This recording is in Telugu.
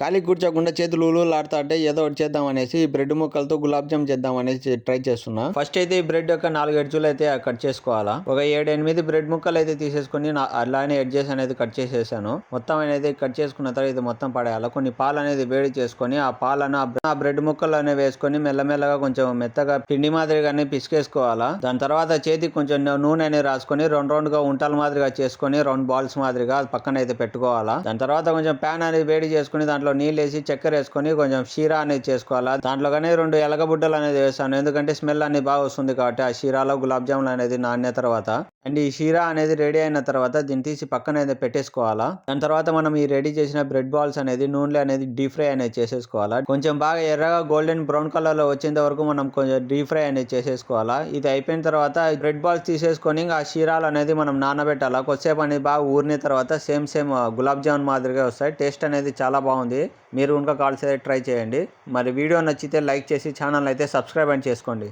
ఖాళీ కూర్చోకుండా చేతులు ఉలులాడుతా అంటే ఏదో ఒకటి చేద్దాం అనేసి ఈ బ్రెడ్ ముక్కలతో గులాబ్ జామ్ చేద్దాం అనేసి ట్రై చేస్తున్నా. ఫస్ట్ అయితే ఈ బ్రెడ్ యొక్క 4 ఎడ్జులు అయితే కట్ చేసుకోవాలా. ఒక 7-8 బ్రెడ్ ముక్కలు అయితే తీసేసుకొని అలానే ఎడ్జెస్ అనేది కట్ చేసేసాను. మొత్తం అనేది కట్ చేసుకున్న తర్వాత ఇది మొత్తం పడేయాలి. కొన్ని పాలు అనేది వేడి చేసుకొని ఆ పాలను ఆ బ్రెడ్ ముక్కలు అనేవి వేసుకొని మెల్లమెల్లగా కొంచెం మెత్తగా పిండి మాదిరిగానే పిసికేసుకోవాలా. దాని తర్వాత చేతికి కొంచెం నూనె అనేది రాసుకొని రౌండ్ గా ఉంటల మాదిరిగా చేసుకొని రౌండ్ బాల్స్ మాదిరిగా పక్కన అయితే పెట్టుకోవాలా. దాని తర్వాత కొంచెం ప్యాన్ అనేది వేడి చేసుకుని దాంట్లో నీళ్ళు వేసి చక్కెర వేసుకొని కొంచెం షీరా అనేది చేసుకోవాలా. దాంట్లో కానీ 2 ఎలగబుడ్డలు అనేది వేస్తాను, ఎందుకంటే స్మెల్ అనేది బాగా వస్తుంది కాబట్టి ఆ షీరాలో గులాబ్ జామున్ అనేది నానిన తర్వాత. అండ్ ఈ షీరా అనేది రెడీ అయిన తర్వాత దీన్ని తీసి పక్కన అయితే పెట్టేసుకోవాలా. దాని తర్వాత మనం ఈ రెడీ చేసిన బ్రెడ్ బాల్స్ అనేది నూనెలో అనేది డీప్ ఫ్రై అనేది చేసేసుకోవాలా. కొంచెం బాగా ఎర్రగా గోల్డెన్ బ్రౌన్ కలర్ లో వచ్చేంత వరకు మనం కొంచెం డీప్ ఫ్రై అనేది చేసేసుకోవాలా. ఇది అయిపోయిన తర్వాత బ్రెడ్ బాల్స్ తీసేసుకొని ఆ షీరాలు అనేది మనం నానబెట్టాలా. కొద్దిసేపు అనేది బాగా ఊరిన తర్వాత సేమ్ గులాబ్ జామున్ మాదిరిగా వస్తాయి. టేస్ట్ అనేది చాలా బాగుంది. మీరు ఇంకా కావాల్సి ట్రై చేయండి. మరి వీడియో నచ్చితే లైక్ చేసి ఛానల్ అయితే సబ్స్క్రైబ్ చేసుకోండి.